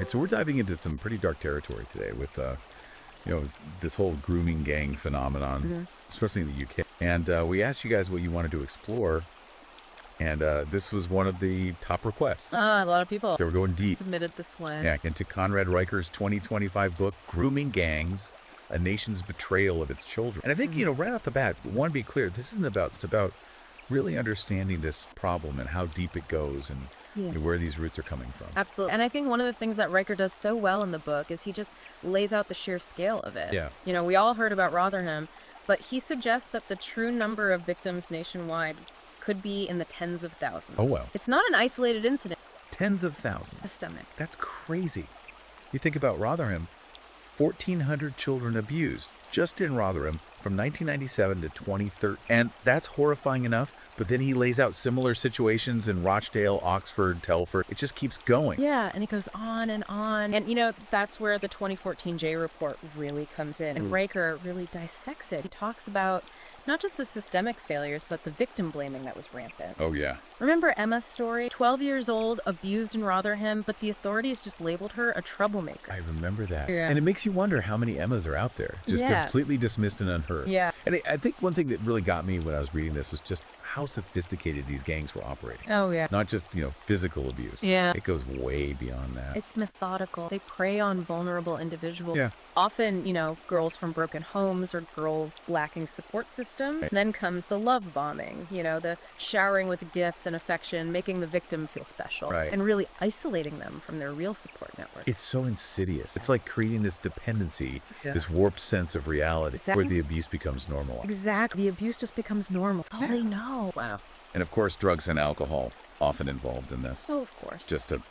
And so we're diving into some pretty dark territory today with, this whole grooming gang phenomenon, especially in the UK. And we asked you guys what you wanted to explore. And this was one of the top requests. A lot of people So we're going deep. submitted this one. Yeah, into Conrad Reicher's 2025 book, Grooming Gangs, A Nation's Betrayal of Its Children. And I think, right off the bat, I want to be clear, this isn't about, it's about really understanding this problem and how deep it goes and where these roots are coming from. Absolutely. And I think one of the things that Riker does so well in the book is he just lays out the sheer scale of it. Yeah. We all heard about Rotherham, but he suggests that the true number of victims nationwide could be in the tens of thousands. Oh, well. It's not an isolated incident. Tens of thousands. Systemic. That's crazy. You think about Rotherham, 1,400 children abused just in Rotherham from 1997 to 2013. And that's horrifying enough, but then he lays out similar situations in Rochdale, Oxford, Telford. It just keeps going. Yeah, and it goes on and on. And, that's where the 2014 J report really comes in. And Riker really dissects it. He talks about not just the systemic failures, but the victim blaming that was rampant. Oh, yeah. Remember Emma's story? 12 years old, abused in Rotherham, but the authorities just labeled her a troublemaker. I remember that. Yeah. And it makes you wonder how many Emmas are out there, just completely dismissed and unheard. Yeah. And I think one thing that really got me when I was reading this was just how sophisticated these gangs were operating. Oh, yeah. Not just, physical abuse. Yeah. It goes way beyond that. It's methodical. They prey on vulnerable individuals. Yeah. Often, girls from broken homes or girls lacking support system. Right. Then comes the love bombing, the showering with gifts and affection, making the victim feel special. Right. And really isolating them from their real support network. It's so insidious. It's like creating this dependency, Yeah. this warped sense of reality Exactly. where the abuse becomes normalized. Exactly. The abuse just becomes normal. That's all they know. Wow. And of course, drugs and alcohol often involved in this, Oh, of course. just to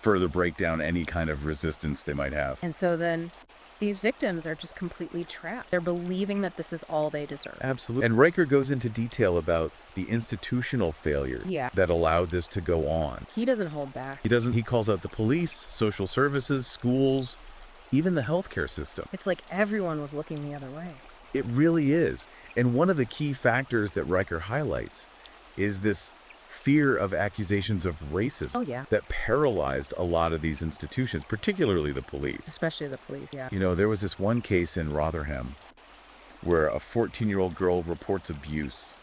further break down any kind of resistance they might have. And so then these victims are just completely trapped. They're believing that this is all they deserve. Absolutely. And Riker goes into detail about the institutional failure that allowed this to go on. He doesn't hold back. He calls out the police, social services, schools, even the healthcare system. It's like everyone was looking the other way. It really is. And one of the key factors that Riker highlights is this fear of accusations of racism Oh, yeah. that paralyzed a lot of these institutions, particularly the police. Especially the police, yeah. There was this one case in Rotherham where a 14-year-old girl reports abuse,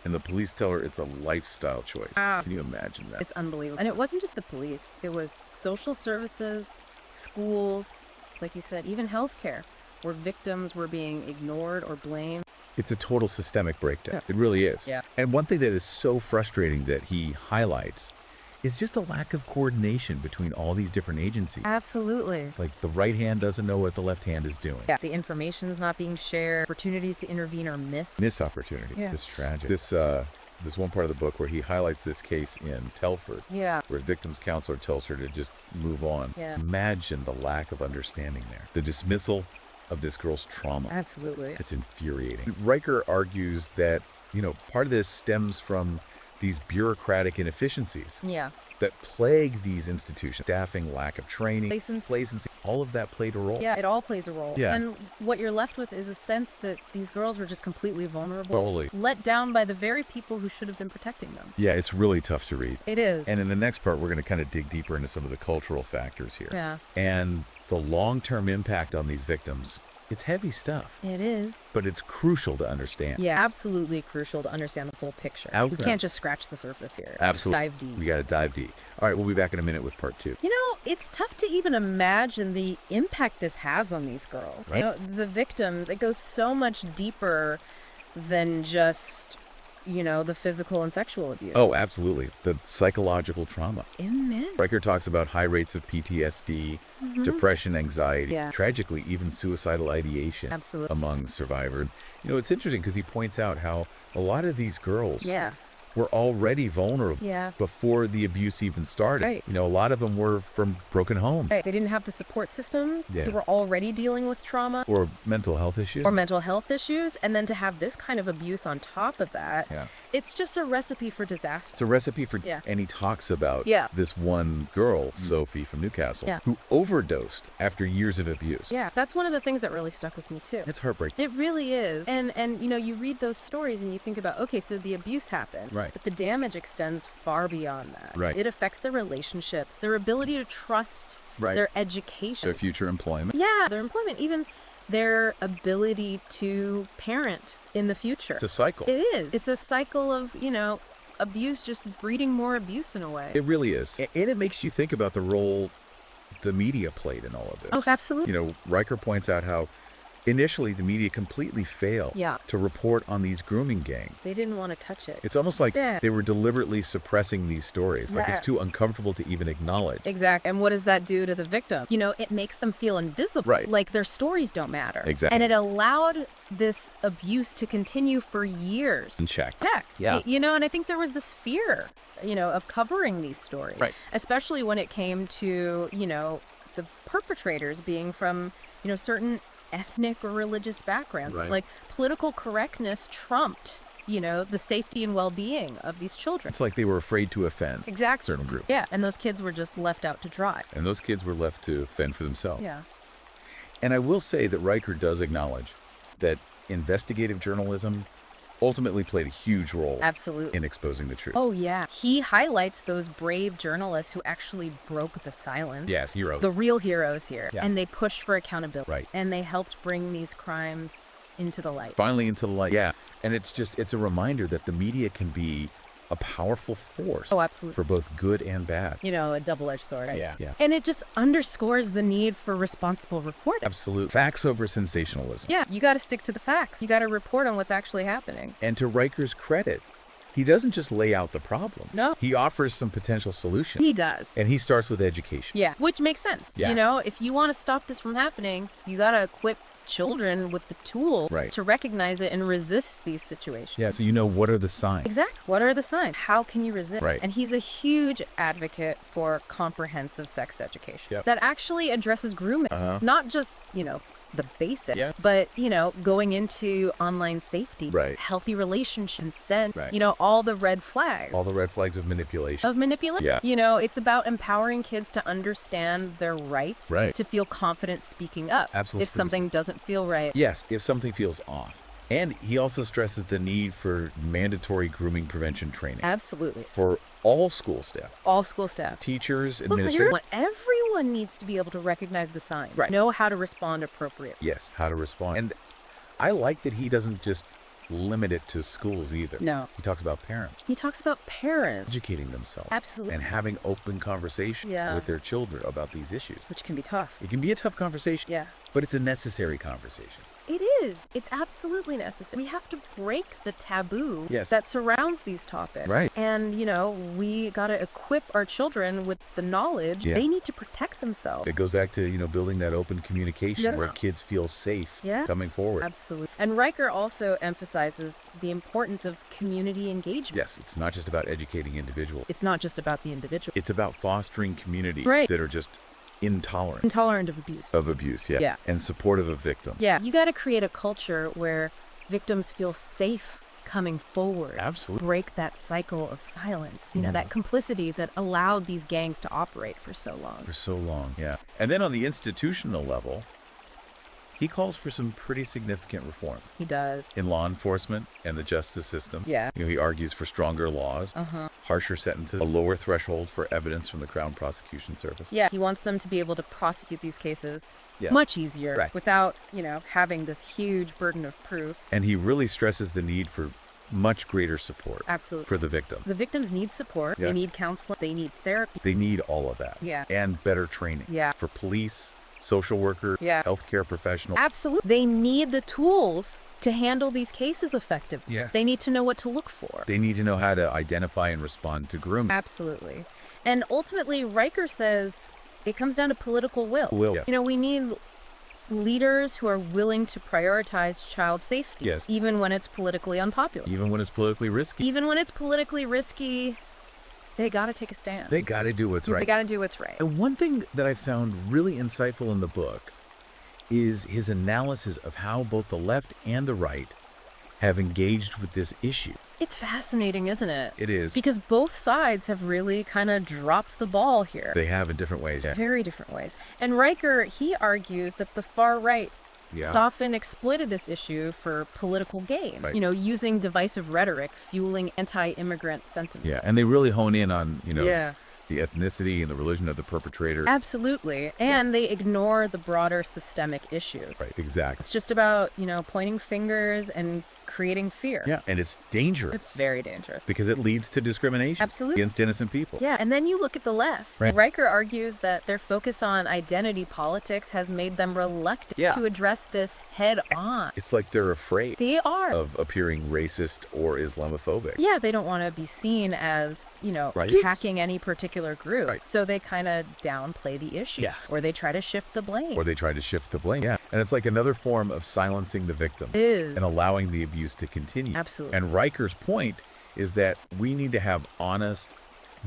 and the police tell her it's a lifestyle choice. Wow. Can you imagine that? It's unbelievable. And it wasn't just the police. It was social services, schools, like you said, even healthcare, where victims were being ignored or blamed. It's a total systemic breakdown. It really is. Yeah. And one thing that is so frustrating that he highlights is just a lack of coordination between all these different agencies. Absolutely. Like the right hand doesn't know what the left hand is doing. Yeah. The information's not being shared. Opportunities to intervene are missed. Missed opportunity. Yeah. It's tragic. This one part of the book where he highlights this case in Telford, Yeah. where his victim's counselor tells her to just move on. Yeah. Imagine the lack of understanding there. The dismissal of this girl's trauma. Absolutely. It's infuriating. Riker argues that, part of this stems from these bureaucratic inefficiencies Yeah. that plague these institutions. Staffing, lack of training, Complacency. all of that played a role. Yeah, it all plays a role. Yeah. And what you're left with is a sense that these girls were just completely vulnerable. Totally. Let down by the very people who should have been protecting them. Yeah, it's really tough to read. It is. And in the next part, we're going to kind of dig deeper into some of the cultural factors here. Yeah. And the long-term impact on these victims. It's heavy stuff, It is. but it's crucial to understand. Yeah, absolutely crucial to understand the full picture. We Absolutely. can't just scratch the surface here. Absolutely. Just dive deep. We got to dive deep. All right, we'll be back in a minute with part 2. It's tough to even imagine the impact this has on these girls. Right. The victims, it goes so much deeper than just, the physical and sexual abuse. Oh, absolutely. The psychological trauma. Immense. Riker talks about high rates of PTSD, depression, anxiety, Yeah. tragically, even suicidal ideation Absolutely. among survivors. It's interesting because he points out how a lot of these girls Yeah. were already vulnerable Yeah. before the abuse even started. Right. A lot of them were from broken homes Right. They didn't have the support systems. Yeah. They were already dealing with trauma or mental health issues. or mental health issues. And then to have this kind of abuse on top of that, Yeah. It's just a recipe for disaster. It's a recipe for, Yeah. and he talks about Yeah. this one girl, Sophie from Newcastle, Yeah. who overdosed after years of abuse. Yeah, that's one of the things that really stuck with me too. It's heartbreaking. It really is. And you know, you read those stories and you think about, okay, so the abuse happened. Right. But the damage extends far beyond that. Right. It affects their relationships, their ability to trust, Right. their education. Their future employment. Yeah, their employment, even their ability to parent in the future. It's a cycle. It is. It's a cycle of, you know, abuse just breeding more abuse in a way. It really is. And it makes you think about the role the media played in all of this. Oh, absolutely. You know, Riker points out how initially the media completely failed Yeah. to report on these grooming gangs. They didn't want to touch it. It's almost like Yeah. they were deliberately suppressing these stories. Like Yeah. it's too uncomfortable to even acknowledge. Exactly. And what does that do to the victim? You know, it makes them feel invisible. Right. Like their stories don't matter. Exactly. And it allowed this abuse to continue for years. Unchecked. Checked. Yeah. You know, and I think there was this fear, you know, of covering these stories. Right. Especially when it came to, you know, the perpetrators being from, you know, certain ethnic or religious backgrounds. Right. It's like political correctness trumped, you know, the safety and well-being of these children. It's like they were afraid to offend Exactly. certain groups. Yeah. And those kids were just left out to dry. And those kids were left to fend for themselves. Yeah. And I will say that Riker does acknowledge that investigative journalism ultimately played a huge role Absolutely. in exposing the truth. Oh, yeah. He highlights those brave journalists who actually broke the silence. Yes, hero. The real heroes here. Yeah. And they pushed for accountability. Right. And they helped bring these crimes into the light. Finally into the light. Yeah. And it's a reminder that the media can be a powerful force Oh, absolutely. for both good and bad. You know, a double-edged sword. Right? Yeah. And it just underscores the need for responsible reporting. Absolute. Facts over sensationalism. Yeah, you got to stick to the facts. You got to report on what's actually happening. And to Riker's credit, he doesn't just lay out the problem. No. He offers some potential solutions. He does. And he starts with education. Yeah, which makes sense. Yeah. You know, if you want to stop this from happening, you got to equip children with the tool Right. to recognize it and resist these situations. Yeah, so you know what are the signs. Exactly. What are the signs? How can you resist? Right. And he's a huge advocate for comprehensive sex education Yep. that actually addresses grooming, not just, you know, the basic, Yeah. but, you know, going into online safety, Right. healthy relationships, consent, Right. you know, all the red flags. All the red flags of manipulation. Of manipulation. Yeah. You know, it's about empowering kids to understand their rights, Right. to feel confident speaking up. Absolutely. If something doesn't feel right. Yes, if something feels off. And he also stresses the need for mandatory grooming prevention training Absolutely. for all school staff, All school staff. teachers, Look, administrators. everyone needs to be able to recognize the signs, Right. know how to respond appropriately. Yes, how to respond. And I like that he doesn't just limit it to schools either. No. He talks about parents He talks about parents, educating themselves Absolutely. and having open conversation Yeah. with their children about these issues. which can be tough. It can be a tough conversation, Yeah. but it's a necessary conversation. It is. It's absolutely necessary. We have to break the taboo Yes. that surrounds these topics. Right. And, you know, we got to equip our children with the knowledge. Yeah. They need to protect themselves. It goes back to, building that open communication Yeah. where kids feel safe Yeah. coming forward. Absolutely. And Riker also emphasizes the importance of community engagement. Yes, it's not just about educating individuals. It's not just about the individual. It's about fostering communities Right. that are just intolerant Intolerant of abuse. of abuse, Yeah. and supportive of victims. Yeah. You got to create a culture where victims feel safe coming forward. Absolutely. Break that cycle of silence, you know, that complicity that allowed these gangs to operate for so long. For so long, yeah. And then on the institutional level, he calls for some pretty significant reform He does. in law enforcement and the justice system. Yeah. He argues for stronger laws, harsher sentences, a lower threshold for evidence from the Crown Prosecution Service. Yeah. He wants them to be able to prosecute these cases Yeah. much easier Right. without, you know, having this huge burden of proof. And he really stresses the need for much greater support Absolutely. for the victim. The victims need support. Yeah. They need counseling. They need therapy. They need all of that. Yeah. And better training. Yeah. For police, social worker, Yeah. healthcare professional. Absolutely. They need the tools to handle these cases effectively. Yes. They need to know what to look for. They need to know how to identify and respond to grooming. Absolutely. And ultimately, Riker says it comes down to political will. Yes. You know, we need leaders who are willing to prioritize child safety, Yes. even when it's politically unpopular. Even when it's politically risky. Even when it's politically risky, they got to take a stand. They got to do what's right. They got to do what's right. And one thing that I found really insightful in the book is his analysis of how both the left and the right have engaged with this issue. It's fascinating, isn't it? It is. Because both sides have really kind of dropped the ball here. They have in different ways. Yeah. Very different ways. And Riker, he argues that the far right Yeah. has often exploited this issue for political gain, Right. using divisive rhetoric, fueling anti-immigrant sentiment. Yeah. And they really hone in on, Yeah. the ethnicity and the religion of the perpetrator. Absolutely. And they ignore the broader systemic issues. Right. Exactly. It's just about, pointing fingers and creating fear. Yeah. And it's dangerous. It's very dangerous. because it leads to discrimination Absolutely. against innocent people. Yeah, and then you look at the left. Right. Riker argues that their focus on identity politics has made them reluctant Yeah. to address this head on. It's like they're afraid They are. of appearing racist or Islamophobic. Yeah, they don't want to be seen as, Right. attacking any particular group. Right. So they kind of downplay the issues. Yes. Or they try to shift the blame. Or they try to shift the blame. Yeah. And it's like another form of silencing the victim It is. and allowing the abuse to continue. Absolutely. And Riker's point is that we need to have honest,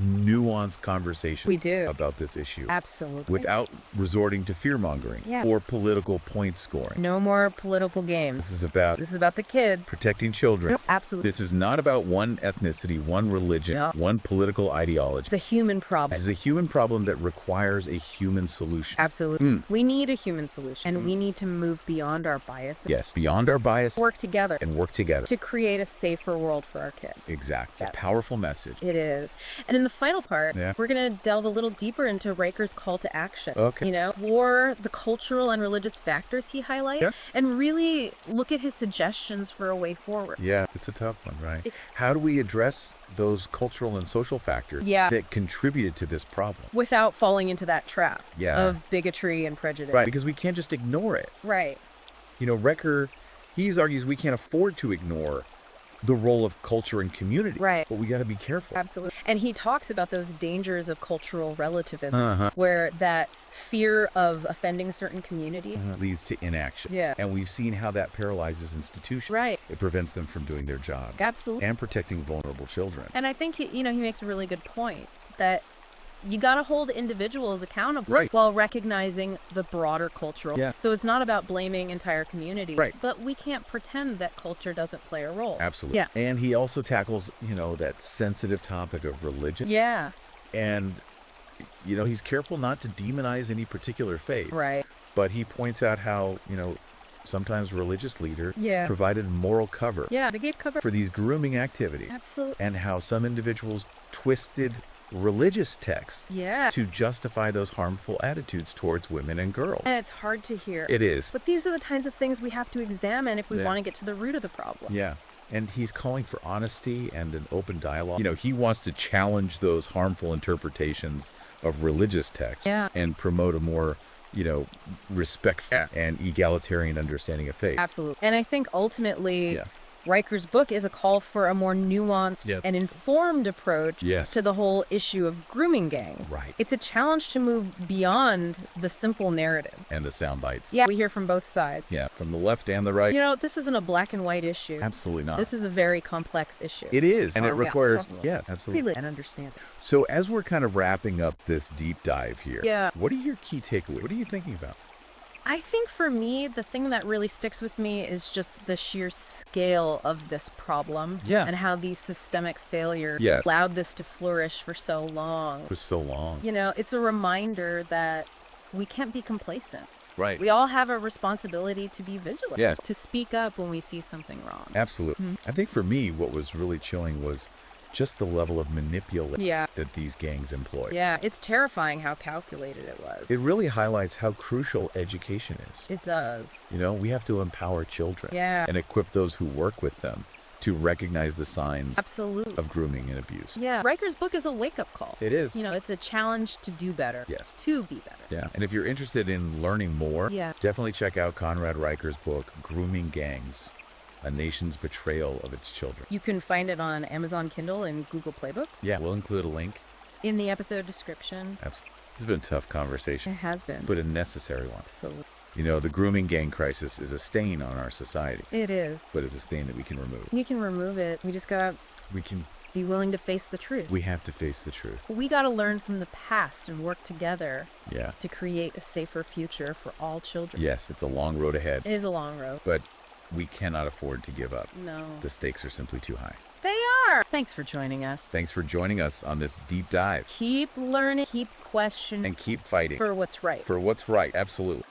nuanced conversation We do. about this issue Absolutely. without resorting to fear-mongering Yeah. or political point scoring. No more political games. This is about This is about the kids. protecting children. Absolutely. This is not about one ethnicity, one religion, No. one political ideology. It's a human problem. This is a human problem that requires a human solution. Absolutely. We need a human solution, and we need to move beyond our biases. Yes, beyond our bias Work together and work together. to create a safer world for our kids. Exactly. It's Yeah. a powerful message. It is. And in the final part, Yeah. we're going to delve a little deeper into Riker's call to action. Okay. Explore the cultural and religious factors he highlights, Yeah. and really look at his suggestions for a way forward. Yeah, it's a tough one, right? How do we address those cultural and social factors Yeah. that contributed to this problem? Without falling into that trap Yeah. of bigotry and prejudice. Right, because we can't just ignore it. Right. Riker, he argues we can't afford to ignore the role of culture and community. Right. But we got to be careful. Absolutely. And he talks about those dangers of cultural relativism, Uh-huh. where that fear of offending certain communities. Leads to inaction. Yeah. And we've seen how that paralyzes institutions. Right. It prevents them from doing their job. Absolutely. And protecting vulnerable children. And I think, he makes a really good point that you got to hold individuals accountable Right. while recognizing the broader cultural. Yeah. So it's not about blaming entire communities. Right. But we can't pretend that culture doesn't play a role. Absolutely. Yeah. And he also tackles, that sensitive topic of religion. Yeah. And, he's careful not to demonize any particular faith. Right. But he points out how, sometimes religious leaders Yeah. provided moral cover Yeah. They gave cover. for these grooming activities. Absolutely. And how some individuals twisted religious texts Yeah. to justify those harmful attitudes towards women and girls. And it's hard to hear. It is. But these are the kinds of things we have to examine if we Yeah. want to get to the root of the problem. Yeah. And he's calling for honesty and an open dialogue. He wants to challenge those harmful interpretations of religious texts Yeah. and promote a more, respectful and egalitarian understanding of faith. Absolutely. And I think ultimately, Yeah. Riker's book is a call for a more nuanced Yes. and informed approach Yes. to the whole issue of grooming gang. Right. It's a challenge to move beyond the simple narrative. And the sound bites. Yeah, we hear from both sides. Yeah, from the left and the right. This isn't a black and white issue. Absolutely not. This is a very complex issue. It is, and it Yeah, requires, so- yes, absolutely. Really and understand. So as we're kind of wrapping up this deep dive here, Yeah. what are your key takeaways? What are you thinking about? I think for me, the thing that really sticks with me is just the sheer scale of this problem. Yeah. And how these systemic failures Yes. allowed this to flourish for so long. For so long. It's a reminder that we can't be complacent. Right. We all have a responsibility to be vigilant. Yes. To speak up when we see something wrong. Absolutely. I think for me, what was really chilling was just the level of manipulation Yeah. that these gangs employ. Yeah, it's terrifying how calculated it was. It really highlights how crucial education is. It does. We have to empower children Yeah. and equip those who work with them to recognize the signs Absolutely. of grooming and abuse. Yeah. Riker's book is a wake-up call. It is. It's a challenge to do better. Yes. To be better. Yeah. And if you're interested in learning more, Yeah. definitely check out Conrad Riker's book, Grooming Gangs, A Nation's Betrayal of Its Children. You can find it on Amazon Kindle and Google Play Books. Yeah, we'll include a link. In the episode description. This has been a tough conversation, It has been. but a necessary one. Absolutely. The grooming gang crisis is a stain on our society, It is. but it's a stain that we can remove. We can remove it. We just gotta We be willing to face the truth. we have to face the truth. We gotta learn from the past and work together Yeah. to create a safer future for all children. Yes, it's a long road ahead, It is a long road. but we cannot afford to give up. No. The stakes are simply too high. They are. Thanks for joining us. Thanks for joining us on this deep dive. Keep learning, keep questioning, And keep fighting for what's right. for what's right. Absolutely.